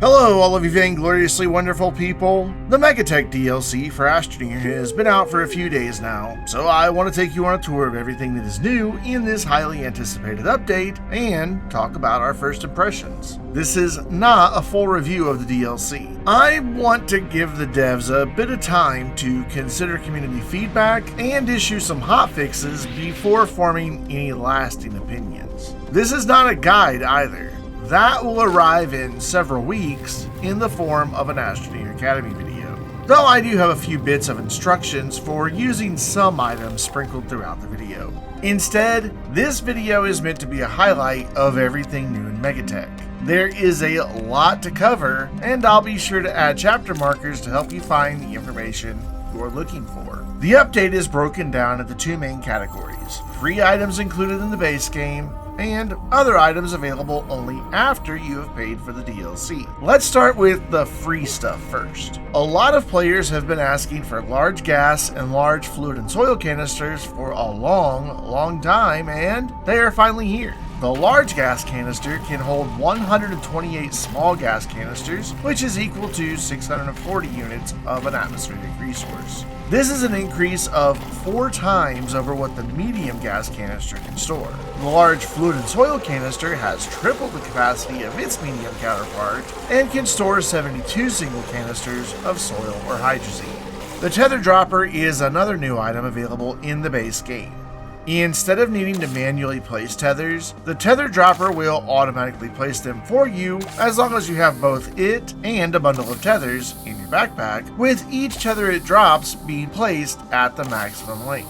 Hello, all of you vaingloriously wonderful people. The Megatech DLC for Astroneer has been out for a few days now, so I want to take you on a tour of everything that is new in this highly anticipated update and talk about our first impressions. This is not a full review of the DLC. I want to give the devs a bit of time to consider community feedback and issue some hotfixes before forming any lasting opinions. This is not a guide either. That will arrive in several weeks in the form of an Astroneer Academy video, though I do have a few bits of instructions for using some items sprinkled throughout the video. Instead, this video is meant to be a highlight of everything new in Megatech. There is a lot to cover, and I'll be sure to add chapter markers to help you find the information you're looking for. The update is broken down into two main categories: free items included in the base game, and other items available only after you have paid for the DLC. Let's start with the free stuff first. A lot of players have been asking for large gas and large fluid and soil canisters for a long time, and they are finally here. The large gas canister can hold 128 small gas canisters, which is equal to 640 units of an atmospheric resource. This is an increase of 4 times over what the medium gas canister can store. The large fluid and soil canister has triple the capacity of its medium counterpart and can store 72 single canisters of soil or hydrazine. The Tether Dropper is another new item available in the base game. Instead of needing to manually place tethers, the Tether Dropper will automatically place them for you as long as you have both it and a bundle of tethers in your backpack, with each tether it drops being placed at the maximum length.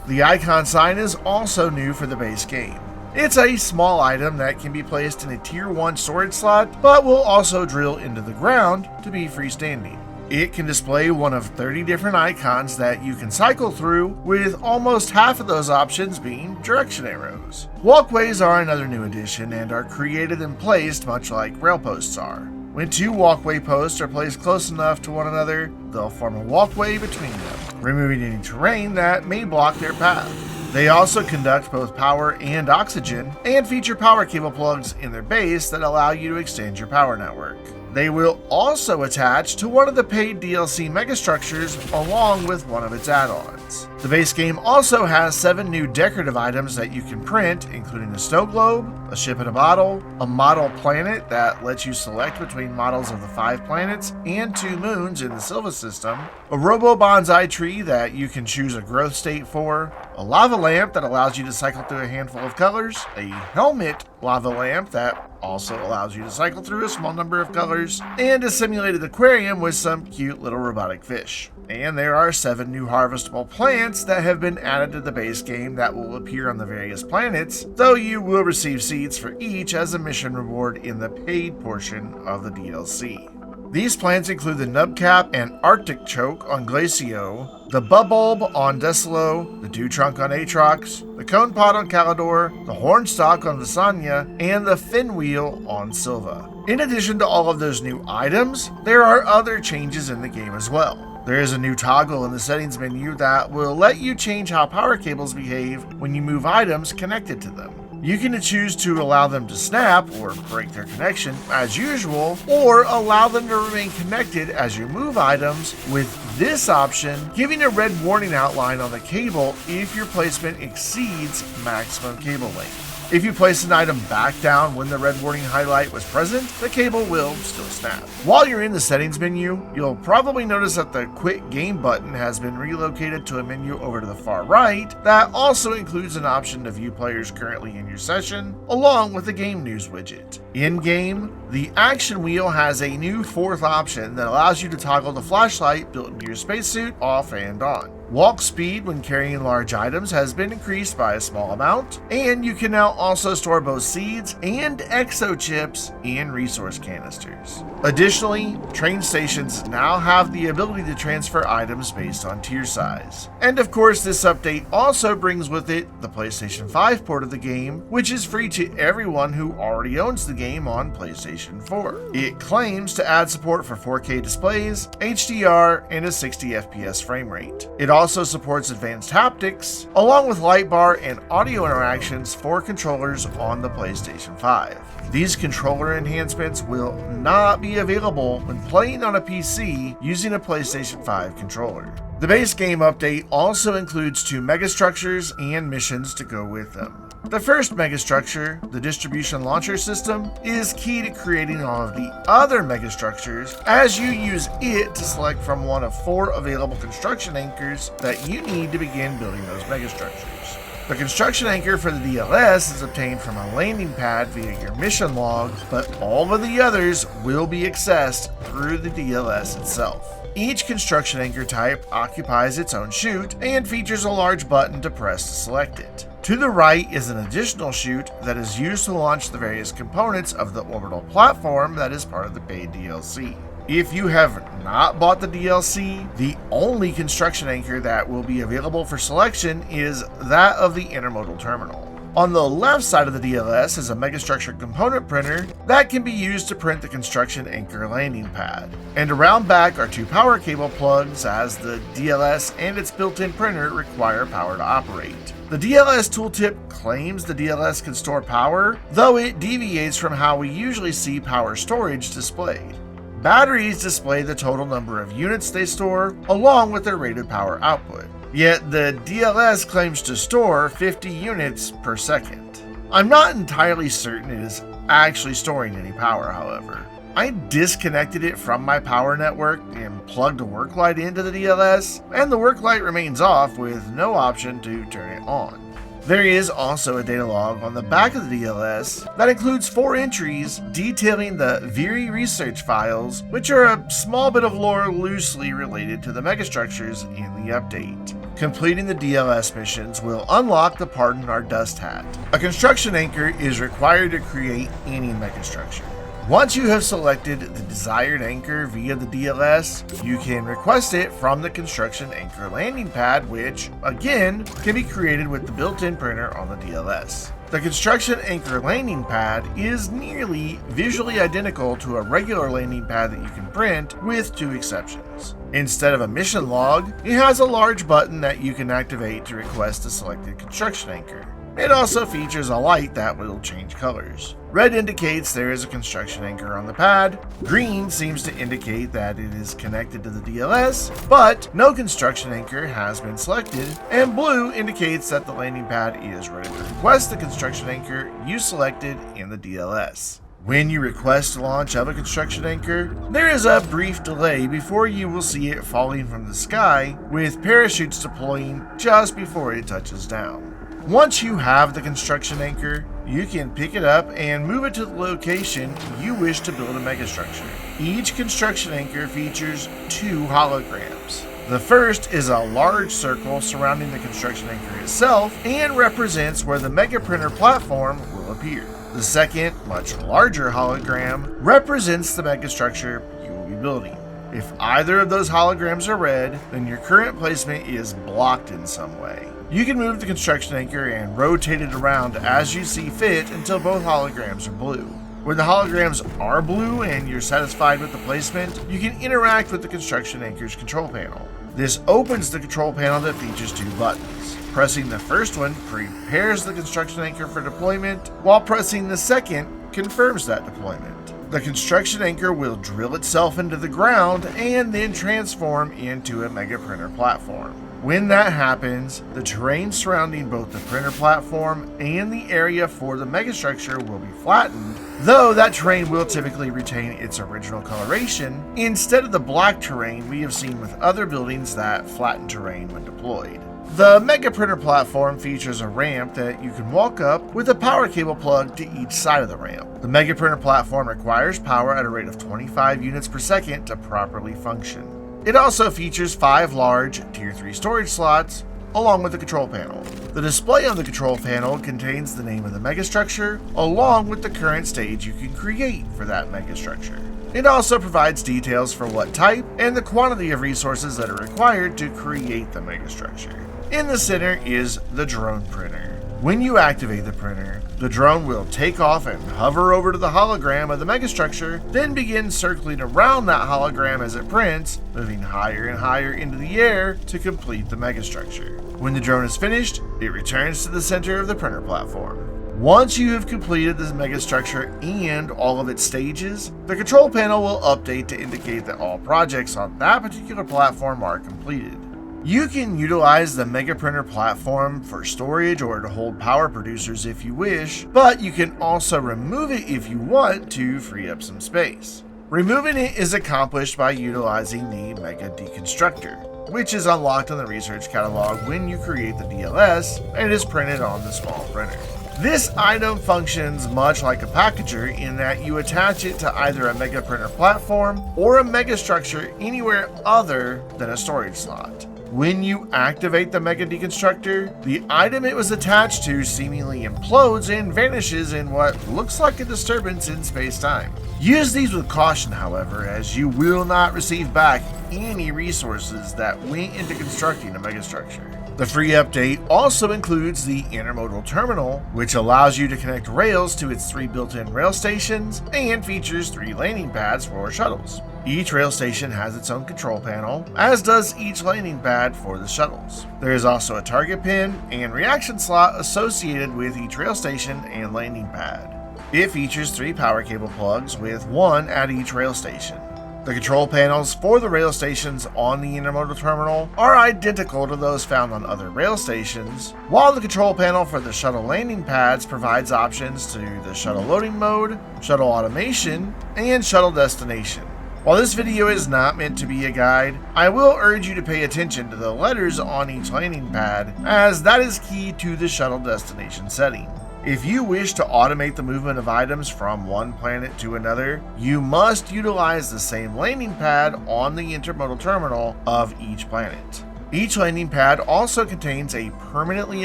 The icon sign is also new for the base game. It's a small item that can be placed in a tier 1 storage slot, but will also drill into the ground to be freestanding. It can display one of 30 different icons that you can cycle through, with almost half of those options being direction arrows. Walkways are another new addition and are created and placed much like rail posts are. When 2 walkway posts are placed close enough to one another, they'll form a walkway between them, removing any terrain that may block their path. They also conduct both power and oxygen, and feature power cable plugs in their base that allow you to extend your power network. They will also attach to one of the paid DLC megastructures along with one of its add-ons. The base game also has 7 new decorative items that you can print, including a snow globe, a ship in a bottle, a model planet that lets you select between models of the 5 planets and 2 moons in the Silva system, a robo bonsai tree that you can choose a growth state for, a lava lamp that allows you to cycle through a handful of colors, a helmet lava lamp that also allows you to cycle through a small number of colors, and a simulated aquarium with some cute little robotic fish. And there are 7 new harvestable plants that have been added to the base game that will appear on the various planets, though you will receive seeds for each as a mission reward in the paid portion of the DLC. These plants include the Nubcap and Arctic Choke on Glacio, the Bubulb on Desilo, the Dew Trunk on Atrox, the Cone Pod on Calidor, the Hornstalk on Visanya, and the Finwheel on Silva. In addition to all of those new items, there are other changes in the game as well. There is a new toggle in the settings menu that will let you change how power cables behave when you move items connected to them. You can choose to allow them to snap or break their connection as usual, or allow them to remain connected as you move items, with this option giving a red warning outline on the cable if your placement exceeds maximum cable length. If you place an item back down when the red warning highlight was present, the cable will still snap. While you're in the settings menu, you'll probably notice that the Quit Game button has been relocated to a menu over to the far right that also includes an option to view players currently in your session, along with the game news widget. In-game, the action wheel has a new 4th option that allows you to toggle the flashlight built into your spacesuit off and on. Walk speed when carrying large items has been increased by a small amount, and you can now also store both seeds and exochips in resource canisters. Additionally, train stations now have the ability to transfer items based on tier size. And of course, this update also brings with it the PlayStation 5 port of the game, which is free to everyone who already owns the game on PlayStation 4. It claims to add support for 4K displays, HDR, and a 60 FPS frame rate. It also supports advanced haptics, along with light bar and audio interactions for controllers on the PlayStation 5. These controller enhancements will not be available when playing on a PC using a PlayStation 5 controller. The base game update also includes 2 megastructures and missions to go with them. The first megastructure, the distribution launcher system, is key to creating all of the other megastructures as you use it to select from one of 4 available construction anchors that you need to begin building those megastructures. The construction anchor for the DLS is obtained from a landing pad via your mission log, but all of the others will be accessed through the DLS itself. Each construction anchor type occupies its own chute and features a large button to press to select it. To the right is an additional chute that is used to launch the various components of the Orbital Platform that is part of the paid DLC. If you have not bought the DLC, the only construction anchor that will be available for selection is that of the Intermodal Terminal. On the left side of the DLS is a megastructure component printer that can be used to print the construction anchor landing pad. And around back are 2 power cable plugs, as the DLS and its built-in printer require power to operate. The DLS tooltip claims the DLS can store power, though it deviates from how we usually see power storage displayed. Batteries display the total number of units they store, along with their rated power output. Yet the DLS claims to store 50 units per second. I'm not entirely certain it is actually storing any power, however. I disconnected it from my power network and plugged a work light into the DLS, and the work light remains off with no option to turn it on. There is also a data log on the back of the DLS that includes 4 entries detailing the Viri research files, which are a small bit of lore loosely related to the megastructures in the update. Completing the DLS missions will unlock the Pardon Our Dust Hat. A construction anchor is required to create any megastructure. Once you have selected the desired anchor via the DLS, you can request it from the construction anchor landing pad, which, again, can be created with the built-in printer on the DLS. The construction anchor landing pad is nearly visually identical to a regular landing pad that you can print, with 2 exceptions. Instead of a mission log, it has a large button that you can activate to request a selected construction anchor. It also features a light that will change colors. Red indicates there is a construction anchor on the pad, green seems to indicate that it is connected to the DLS, but no construction anchor has been selected, and blue indicates that the landing pad is ready to request the construction anchor you selected in the DLS. When you request launch of a construction anchor, there is a brief delay before you will see it falling from the sky, with parachutes deploying just before it touches down. Once you have the construction anchor, you can pick it up and move it to the location you wish to build a megastructure. Each construction anchor features 2 holograms. The first is a large circle surrounding the construction anchor itself and represents where the mega printer platform will appear. The second, much larger hologram represents the megastructure you will be building. If either of those holograms are red, then your current placement is blocked in some way. You can move the construction anchor and rotate it around as you see fit until both holograms are blue. When the holograms are blue and you're satisfied with the placement, you can interact with the construction anchor's control panel. This opens the control panel that features 2 buttons. Pressing the first one prepares the construction anchor for deployment, while pressing the second confirms that deployment. The construction anchor will drill itself into the ground and then transform into a mega printer platform. When that happens, the terrain surrounding both the printer platform and the area for the megastructure will be flattened, though that terrain will typically retain its original coloration instead of the black terrain we have seen with other buildings that flatten terrain when deployed. The Mega Printer platform features a ramp that you can walk up with a power cable plug to each side of the ramp. The Mega Printer platform requires power at a rate of 25 units per second to properly function. It also features 5 large Tier 3 storage slots, along with the control panel. The display on the control panel contains the name of the megastructure, along with the current stage you can create for that megastructure. It also provides details for what type and the quantity of resources that are required to create the megastructure. In the center is the drone printer. When you activate the printer, the drone will take off and hover over to the hologram of the megastructure, then begin circling around that hologram as it prints, moving higher and higher into the air to complete the megastructure. When the drone is finished, it returns to the center of the printer platform. Once you have completed this megastructure and all of its stages, the control panel will update to indicate that all projects on that particular platform are completed. You can utilize the Mega Printer platform for storage or to hold power producers if you wish, but you can also remove it if you want to free up some space. Removing it is accomplished by utilizing the Mega-Deconstructor, which is unlocked in the research catalog when you create the DLS and is printed on the small printer. This item functions much like a packager in that you attach it to either a Mega Printer platform or a megastructure anywhere other than a storage slot. When you activate the Mega-Deconstructor, the item it was attached to seemingly implodes and vanishes in what looks like a disturbance in space-time. Use these with caution, however, as you will not receive back any resources that went into constructing a megastructure. The free update also includes the Intermodal Terminal, which allows you to connect rails to its 3 built-in rail stations and features 3 landing pads for shuttles. Each rail station has its own control panel, as does each landing pad for the shuttles. There is also a target pin and reaction slot associated with each rail station and landing pad. It features 3 power cable plugs with 1 at each rail station. The control panels for the rail stations on the Intermodal Terminal are identical to those found on other rail stations, while the control panel for the shuttle landing pads provides options to the shuttle loading mode, shuttle automation, and shuttle destination. While this video is not meant to be a guide, I will urge you to pay attention to the letters on each landing pad, as that is key to the shuttle destination setting. If you wish to automate the movement of items from one planet to another, you must utilize the same landing pad on the Intermodal Terminal of each planet. Each landing pad also contains a permanently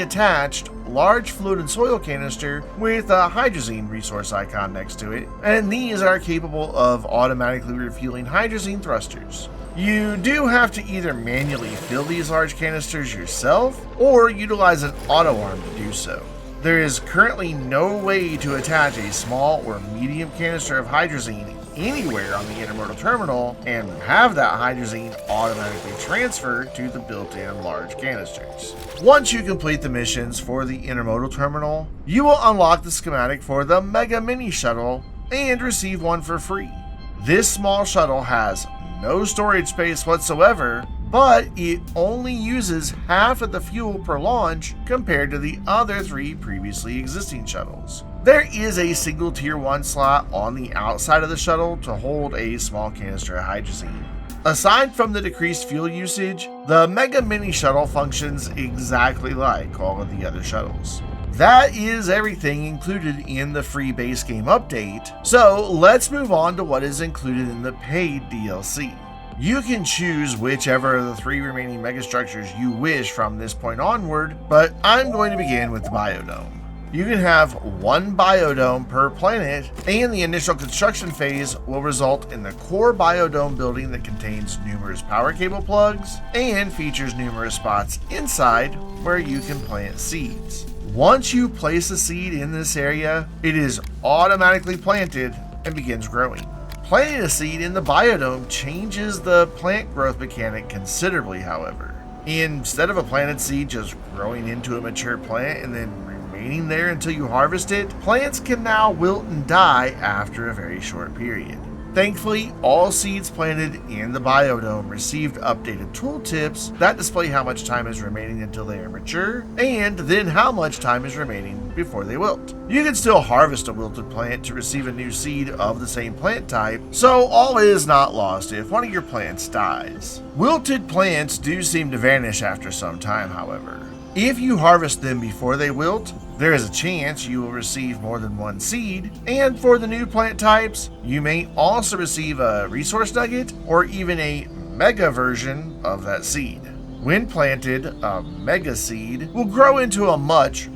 attached large fluid and soil canister with a hydrazine resource icon next to it, and these are capable of automatically refueling hydrazine thrusters. You do have to either manually fill these large canisters yourself or utilize an auto arm to do so. There is currently no way to attach a small or medium canister of hydrazine anywhere on the Intermodal Terminal and have that hydrazine automatically transferred to the built-in large canisters. Once you complete the missions for the Intermodal Terminal, you will unlock the schematic for the Mega Mini Shuttle and receive one for free. This small shuttle has no storage space whatsoever, but it only uses half of the fuel per launch compared to the other 3 previously existing shuttles. There is a single Tier 1 slot on the outside of the shuttle to hold a small canister of hydrazine. Aside from the decreased fuel usage, the Mega Mini Shuttle functions exactly like all of the other shuttles. That is everything included in the free base game update, so let's move on to what is included in the paid DLC. You can choose whichever of the 3 remaining megastructures you wish from this point onward, but I'm going to begin with the Biodome. You can have 1 Biodome per planet, and the initial construction phase will result in the core Biodome building that contains numerous power cable plugs and features numerous spots inside where you can plant seeds. Once you place a seed in this area, it is automatically planted and begins growing. Planting a seed in the Biodome changes the plant growth mechanic considerably, however. Instead of a planted seed just growing into a mature plant and then remaining there until you harvest it, plants can now wilt and die after a very short period. Thankfully, all seeds planted in the Biodome received updated tooltips that display how much time is remaining until they are mature, and then how much time is remaining before they wilt. You can still harvest a wilted plant to receive a new seed of the same plant type, so all is not lost if one of your plants dies. Wilted plants do seem to vanish after some time, however. If you harvest them before they wilt, there is a chance you will receive more than 1 seed, and for the new plant types, you may also receive a resource nugget or even a mega version of that seed. When planted, a mega seed will grow into a much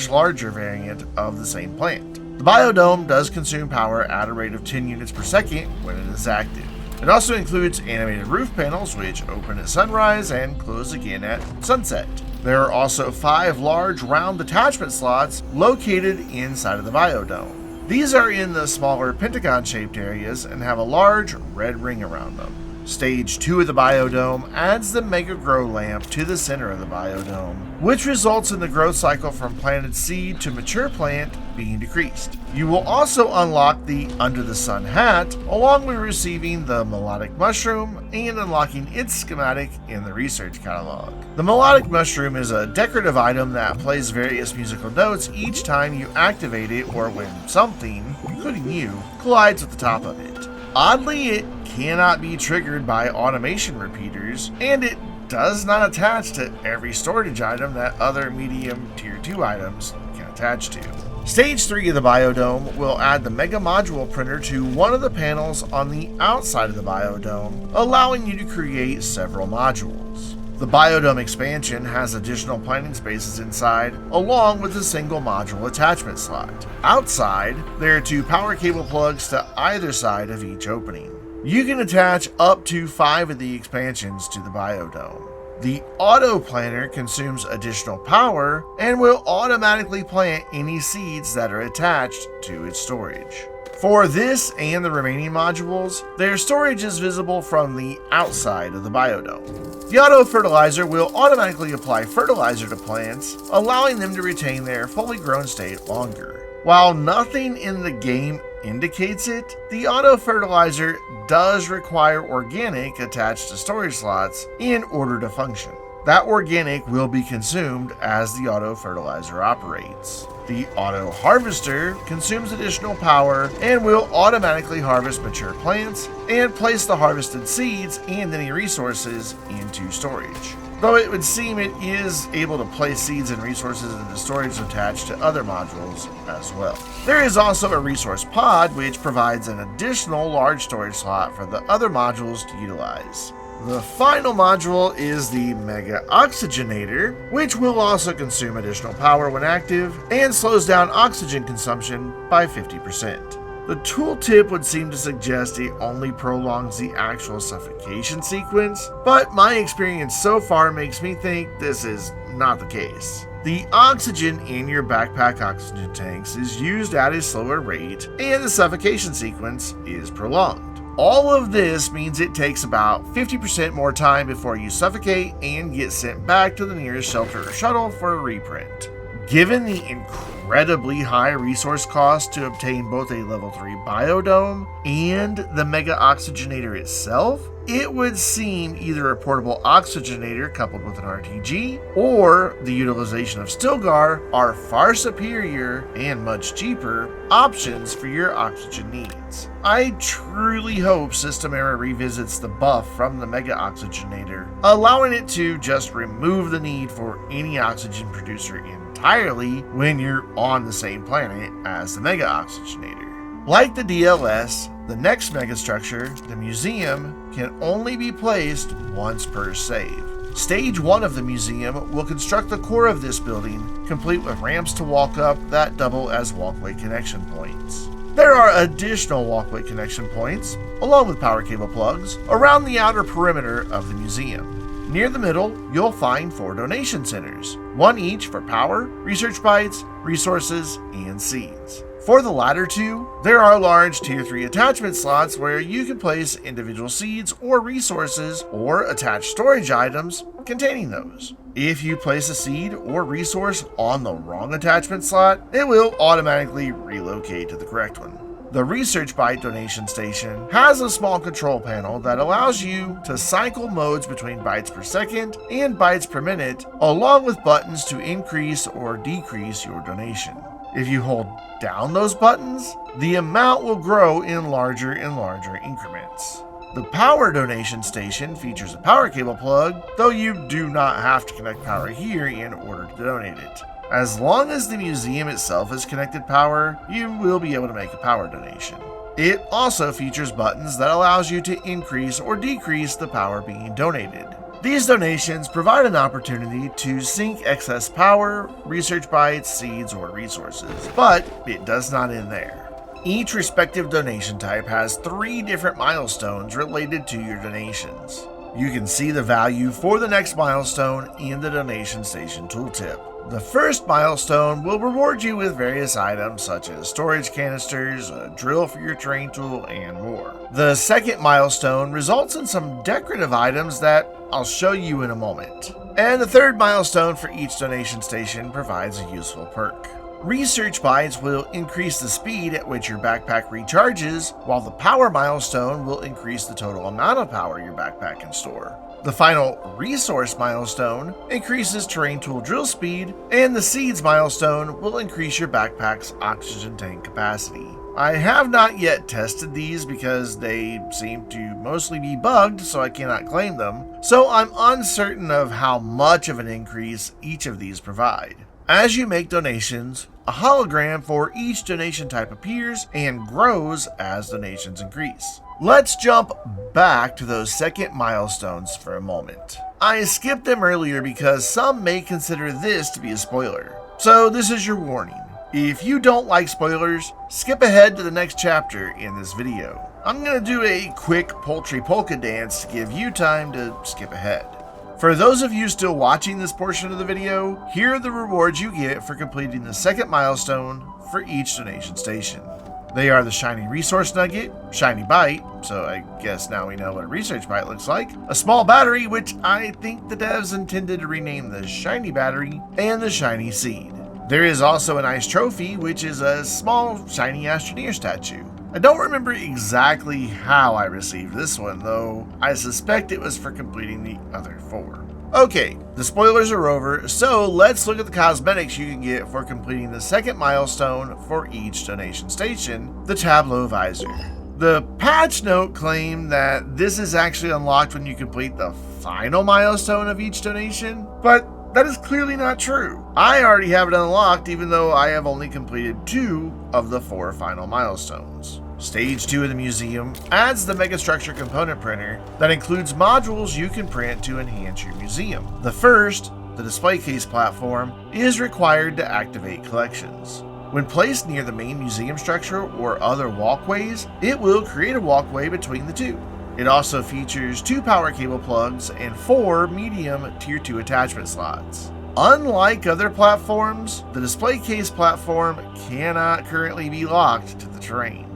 larger variant of the same plant. The Biodome does consume power at a rate of 10 units per second when it is active. It also includes animated roof panels which open at sunrise and close again at sunset. There are also 5 large round attachment slots located inside of the Biodome. These are in the smaller pentagon-shaped areas and have a large red ring around them. Stage 2 of the biodome adds the Mega Grow lamp to the center of the biodome, which results in the growth cycle from planted seed to mature plant being decreased. You will also unlock the Under the Sun hat, along with receiving the Melodic Mushroom and unlocking its schematic in the research catalog. The Melodic Mushroom is a decorative item that plays various musical notes each time you activate it or when something, including you, collides with the top of it. Oddly, it cannot be triggered by automation repeaters, and it does not attach to every storage item that other medium tier 2 items can attach to. Stage 3 of the biodome will add the Mega Module printer to one of the panels on the outside of the biodome, allowing you to create several modules. The biodome expansion has additional planting spaces inside, along with a single module attachment slot. Outside, there are 2 power cable plugs to either side of each opening. You can attach up to 5 of the expansions to the biodome. The auto planter consumes additional power and will automatically plant any seeds that are attached to its storage. For this and the remaining modules, their storage is visible from the outside of the biodome. The auto fertilizer will automatically apply fertilizer to plants, allowing them to retain their fully grown state longer. While nothing in the game indicates it, the auto fertilizer does require organic attached to storage slots in order to function. That organic will be consumed as the auto fertilizer operates. The auto harvester consumes additional power and will automatically harvest mature plants and place the harvested seeds and any resources into storage. Though it would seem it is able to place seeds and resources into storage attached to other modules as well. There is also a resource pod which provides an additional large storage slot for the other modules to utilize. The final module is the Mega-Oxygenator, which will also consume additional power when active and slows down oxygen consumption by 50%. The tooltip would seem to suggest it only prolongs the actual suffocation sequence, but my experience so far makes me think this is not the case. The oxygen in your backpack oxygen tanks is used at a slower rate, and the suffocation sequence is prolonged. All of this means it takes about 50% more time before you suffocate and get sent back to the nearest shelter or shuttle for a reprint. Given the incredibly high resource cost to obtain both a level 3 biodome and the Mega-Oxygenator itself, it would seem either a portable oxygenator coupled with an RTG or the utilization of Stilgar are far superior and much cheaper options for your oxygen needs. I truly hope System Era revisits the buff from the Mega-Oxygenator, allowing it to just remove the need for any oxygen producer entirely when you're on the same planet as the Mega-Oxygenator. Like the DLS, the next megastructure, the museum, can only be placed once per save. Stage 1 of the museum will construct the core of this building, complete with ramps to walk up that double as walkway connection points. There are additional walkway connection points, along with power cable plugs, around the outer perimeter of the museum. Near the middle, you'll find 4 donation centers, one each for power, research bytes, resources, and seeds. For the latter 2, there are large tier 3 attachment slots where you can place individual seeds or resources or attach storage items containing those. If you place a seed or resource on the wrong attachment slot, it will automatically relocate to the correct one. The Research Byte donation station has a small control panel that allows you to cycle modes between bytes per second and bytes per minute, along with buttons to increase or decrease your donation. If you hold down those buttons, the amount will grow in larger and larger increments. The power donation station features a power cable plug, though you do not have to connect power here in order to donate it. As long as the museum itself is connected power, you will be able to make a power donation. It also features buttons that allows you to increase or decrease the power being donated. These donations provide an opportunity to sink excess power, research bytes, seeds, or resources, but it does not end there. Each respective donation type has 3 different milestones related to your donations. You can see the value for the next milestone in the donation station tooltip. The first milestone will reward you with various items such as storage canisters, a drill for your terrain tool, and more. The second milestone results in some decorative items that I'll show you in a moment. And the third milestone for each donation station provides a useful perk. Research bites will increase the speed at which your backpack recharges, while the power milestone will increase the total amount of power your backpack can store. The final resource milestone increases terrain tool drill speed, and the seeds milestone will increase your backpack's oxygen tank capacity. I have not yet tested these because they seem to mostly be bugged, so I cannot claim them, so I'm uncertain of how much of an increase each of these provide. As you make donations, a hologram for each donation type appears and grows as donations increase. Let's jump back to those second milestones for a moment. I skipped them earlier because some may consider this to be a spoiler, so this is your warning. If you don't like spoilers, skip ahead to the next chapter in this video. I'm going to do a quick poultry polka dance to give you time to skip ahead. For those of you still watching this portion of the video, here are the rewards you get for completing the second milestone for each donation station. They are the Shiny Resource Nugget, Shiny Bite, so I guess now we know what a Research Bite looks like, a small battery, which I think the devs intended to rename the Shiny Battery, and the Shiny Seed. There is also a nice trophy, which is a small Shiny Astroneer statue. I don't remember exactly how I received this one, though I suspect it was for completing the other 4. Okay, the spoilers are over, so let's look at the cosmetics you can get for completing the second milestone for each donation station, the Tableau Visor. The patch note claimed that this is actually unlocked when you complete the final milestone of each donation, but that is clearly not true. I already have it unlocked even though I have only completed 2 of the 4 final milestones. Stage 2 of the museum adds the Megastructure component printer that includes modules you can print to enhance your museum. The first, the display case platform, is required to activate collections. When placed near the main museum structure or other walkways, it will create a walkway between the two. It also features 2 power cable plugs and 4 medium tier 2 attachment slots. Unlike other platforms, the display case platform cannot currently be locked to the terrain.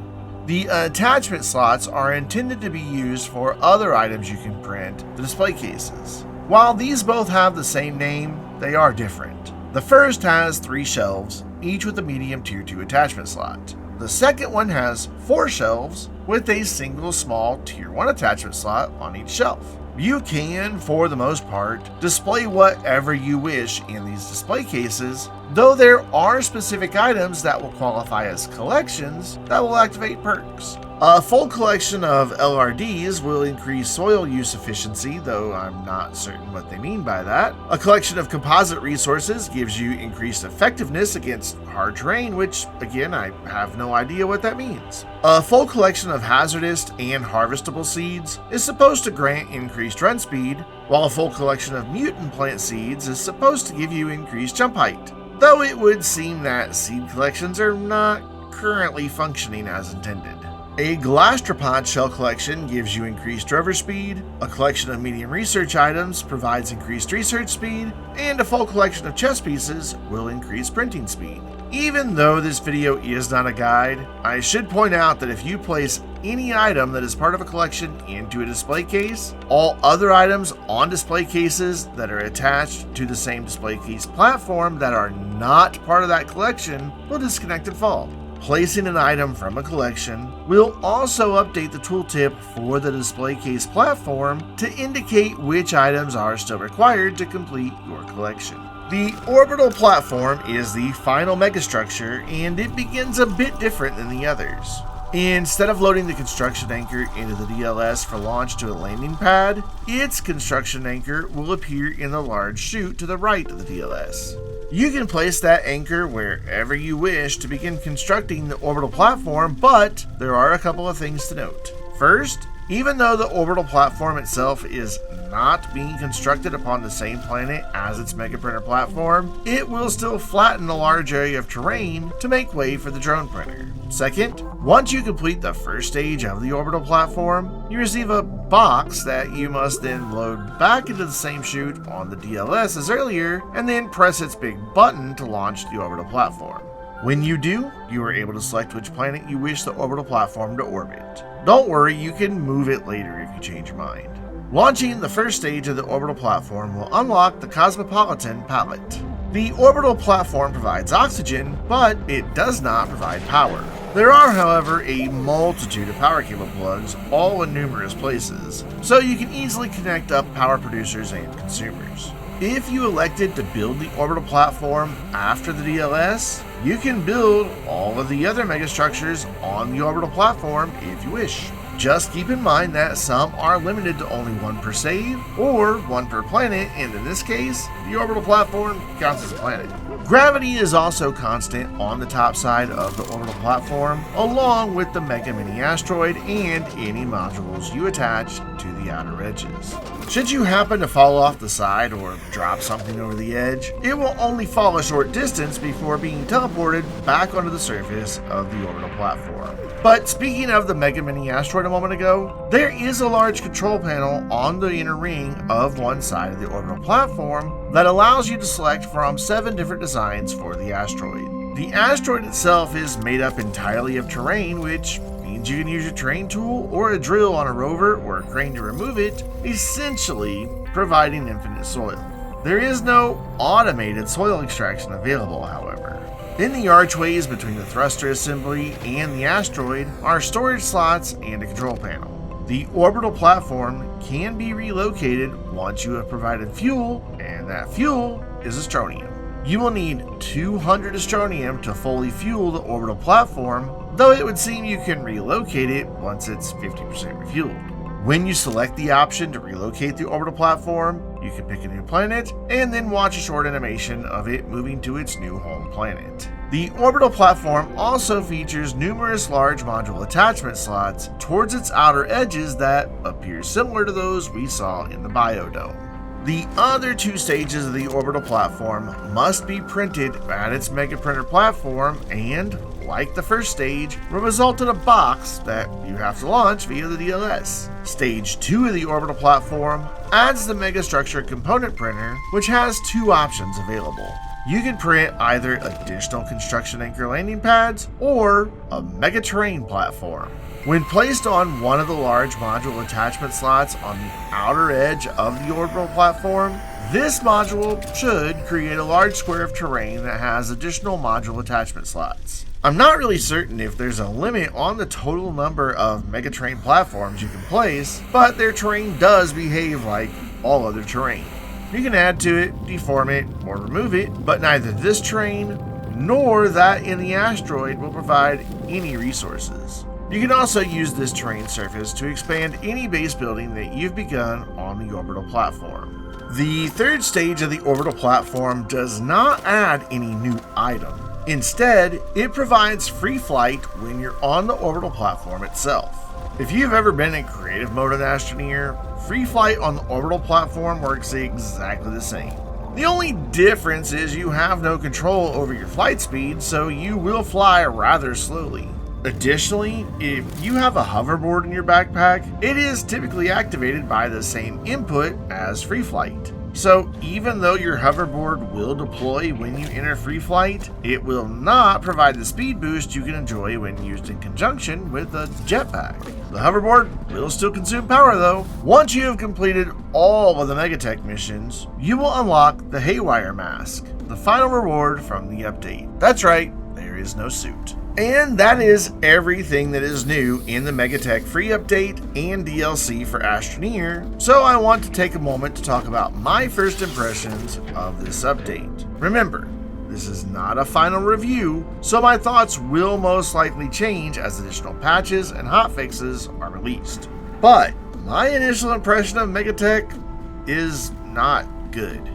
The attachment slots are intended to be used for other items you can print, the display cases. While these both have the same name, they are different. The first has 3 shelves, each with a medium tier 2 attachment slot. The second one has 4 shelves with a single small tier 1 attachment slot on each shelf. You can, for the most part, display whatever you wish in these display cases, though there are specific items that will qualify as collections that will activate perks. A full collection of LRDs will increase soil use efficiency, though I'm not certain what they mean by that. A collection of composite resources gives you increased effectiveness against hard terrain, which, again, I have no idea what that means. A full collection of hazardous and harvestable seeds is supposed to grant increased run speed, while a full collection of mutant plant seeds is supposed to give you increased jump height, though it would seem that seed collections are not currently functioning as intended. A Glastropod shell collection gives you increased rover speed, a collection of medium research items provides increased research speed, and a full collection of chess pieces will increase printing speed. Even though this video is not a guide, I should point out that if you place any item that is part of a collection into a display case, all other items on display cases that are attached to the same display case platform that are not part of that collection will disconnect and fall. Placing an item from a collection will also update the tooltip for the display case platform to indicate which items are still required to complete your collection. The Orbital Platform is the final megastructure, and it begins a bit different than the others. Instead of loading the construction anchor into the DLS for launch to a landing pad, its construction anchor will appear in the large chute to the right of the DLS. You can place that anchor wherever you wish to begin constructing the orbital platform, but there are a couple of things to note. First, even though the orbital platform itself is not being constructed upon the same planet as its Mega Printer platform, it will still flatten a large area of terrain to make way for the drone printer. Second, once you complete the first stage of the orbital platform, you receive a box that you must then load back into the same chute on the DLS as earlier, and then press its big button to launch the orbital platform. When you do, you are able to select which planet you wish the orbital platform to orbit. Don't worry, you can move it later if you change your mind. Launching the first stage of the orbital platform will unlock the Cosmopolitan palette. The orbital platform provides oxygen, but it does not provide power. There are, however, a multitude of power cable plugs, all in numerous places, so you can easily connect up power producers and consumers. If you elected to build the orbital platform after the DLS, you can build all of the other megastructures on the orbital platform if you wish. Just keep in mind that some are limited to only one per save, or one per planet, and in this case, the orbital platform counts as a planet. Gravity is also constant on the top side of the orbital platform, along with the Mega Mini Asteroid and any modules you attach to the outer edges. Should you happen to fall off the side or drop something over the edge, it will only fall a short distance before being teleported back onto the surface of the orbital platform. But speaking of the Mega Mini Asteroid a moment ago, there is a large control panel on the inner ring of one side of the orbital platform that allows you to select from 7 different designs for the asteroid. The asteroid itself is made up entirely of terrain, which means you can use your terrain tool or a drill on a rover or a crane to remove it, essentially providing infinite soil. There is no automated soil extraction available, however. In the archways between the thruster assembly and the asteroid are storage slots and a control panel. The orbital platform can be relocated once you have provided fuel, and that fuel is Astronium. You will need 200 Astronium to fully fuel the orbital platform, though it would seem you can relocate it once it's 50% refueled. When you select the option to relocate the orbital platform, you can pick a new planet and then watch a short animation of it moving to its new home planet. The orbital platform also features numerous large module attachment slots towards its outer edges that appear similar to those we saw in the Biodome. The other 2 stages of the orbital platform must be printed at its Mega Printer platform and, like the first stage, will result in a box that you have to launch via the DLS. Stage 2 of the orbital platform adds the megastructure component printer, which has 2 options available. You can print either additional construction anchor landing pads or a mega terrain platform. When placed on one of the large module attachment slots on the outer edge of the orbital platform, this module should create a large square of terrain that has additional module attachment slots. I'm not really certain if there's a limit on the total number of mega terrain platforms you can place, but their terrain does behave like all other terrain. You can add to it, deform it, or remove it, but neither this terrain nor that in the asteroid will provide any resources. You can also use this terrain surface to expand any base building that you've begun on the orbital platform. The 3rd stage of the orbital platform does not add any new item. Instead, it provides free flight when you're on the orbital platform itself. If you've ever been in creative mode in Astroneer, free flight on the orbital platform works exactly the same. The only difference is you have no control over your flight speed, so you will fly rather slowly. Additionally, if you have a hoverboard in your backpack, it is typically activated by the same input as free flight. So even though your hoverboard will deploy when you enter free flight, it will not provide the speed boost you can enjoy when used in conjunction with a jetpack. The hoverboard will still consume power though. Once you have completed all of the Megatech missions, you will unlock the Haywire Mask, the final reward from the update. That's right, there is no suit. And that is everything that is new in the Megatech free update and DLC for Astroneer, so I want to take a moment to talk about my first impressions of this update. Remember, this is not a final review, so my thoughts will most likely change as additional patches and hotfixes are released. But my initial impression of Megatech is not good.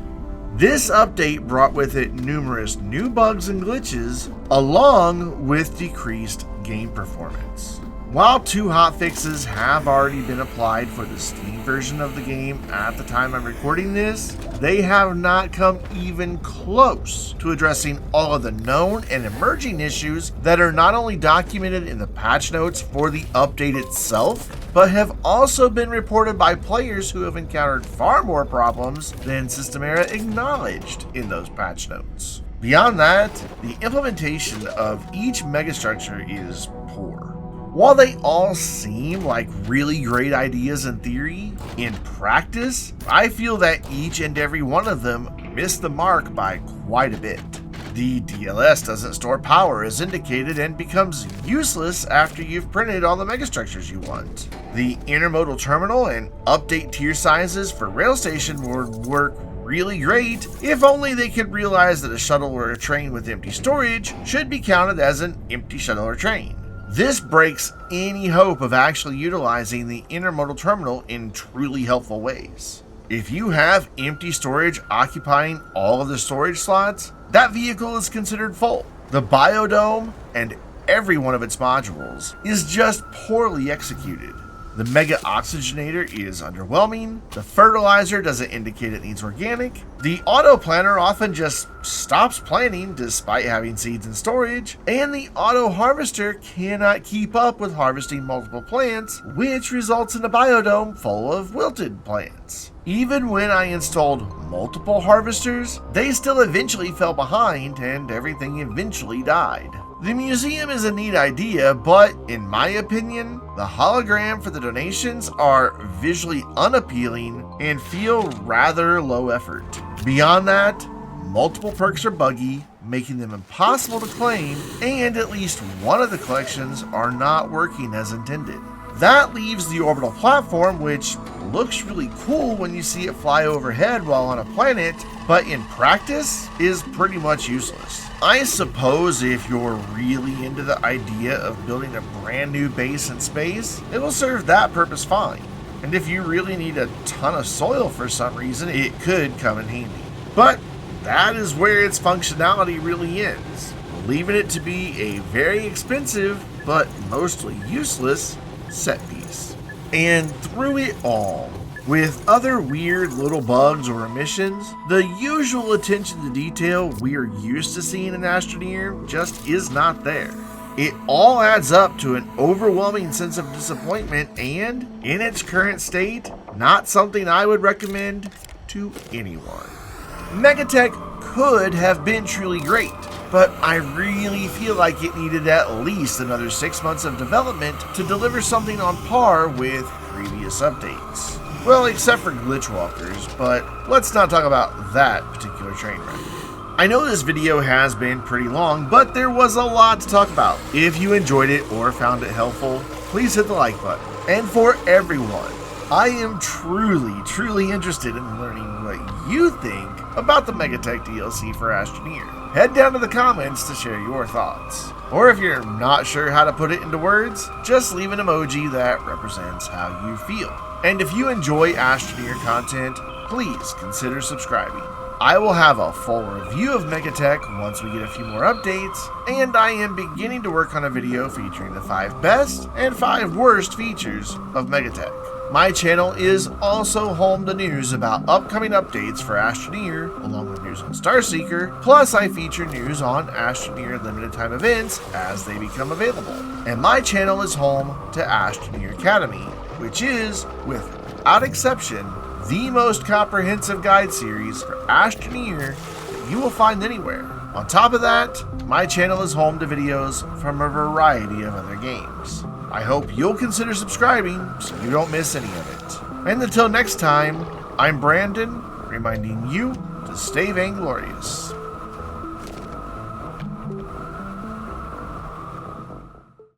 This update brought with it numerous new bugs and glitches, along with decreased game performance. While 2 hotfixes have already been applied for the Steam version of the game at the time I'm recording this, they have not come even close to addressing all of the known and emerging issues that are not only documented in the patch notes for the update itself, but have also been reported by players who have encountered far more problems than Systemera acknowledged in those patch notes. Beyond that, the implementation of each megastructure is poor. While they all seem like really great ideas in theory, in practice, I feel that each and every one of them missed the mark by quite a bit. The DLS doesn't store power as indicated and becomes useless after you've printed all the megastructures you want. The Intermodal Terminal and update tier sizes for rail station would work really great if only they could realize that a shuttle or a train with empty storage should be counted as an empty shuttle or train. This breaks any hope of actually utilizing the Intermodal Terminal in truly helpful ways. If you have empty storage occupying all of the storage slots, that vehicle is considered full. The Biodome and every one of its modules is just poorly executed. The Mega-Oxygenator is underwhelming, the fertilizer doesn't indicate it needs organic, the auto planter often just stops planting despite having seeds in storage, and the auto harvester cannot keep up with harvesting multiple plants, which results in a biodome full of wilted plants. Even when I installed multiple harvesters, they still eventually fell behind and everything eventually died. The museum is a neat idea, but in my opinion, the hologram for the donations are visually unappealing and feel rather low effort. Beyond that, multiple perks are buggy, making them impossible to claim, and at least one of the collections are not working as intended. That leaves the Orbital Platform, which looks really cool when you see it fly overhead while on a planet, but in practice is pretty much useless. I suppose if you're really into the idea of building a brand new base in space, it will serve that purpose fine. And if you really need a ton of soil for some reason, it could come in handy. But that is where its functionality really ends, leaving it to be a very expensive, but mostly useless set piece. And through it all, with other weird little bugs or omissions, the usual attention to detail we're used to seeing in Astroneer just is not there. It all adds up to an overwhelming sense of disappointment and, in its current state, not something I would recommend to anyone. Megatech could have been truly great, but I really feel like it needed at least another 6 months of development to deliver something on par with previous updates. Well, except for glitch walkers, but let's not talk about that particular train wreck. I know this video has been pretty long, but there was a lot to talk about. If you enjoyed it or found it helpful, please hit the like button. And for everyone, I am truly interested in learning what you think about the Megatech DLC for Astroneer. Head down to the comments to share your thoughts. Or if you're not sure how to put it into words, just leave an emoji that represents how you feel. And if you enjoy Astroneer content, please consider subscribing. I will have a full review of Megatech once we get a few more updates, and I am beginning to work on a video featuring the 5 best and 5 worst features of Megatech. My channel is also home to news about upcoming updates for Astroneer, along with news on Starseeker, plus I feature news on Astroneer limited time events as they become available. And my channel is home to Astroneer Academy, which is, without exception, the most comprehensive guide series for Astroneer that you will find anywhere. On top of that, my channel is home to videos from a variety of other games. I hope you'll consider subscribing so you don't miss any of it. And until next time, I'm Brandon, reminding you to stay vainglorious.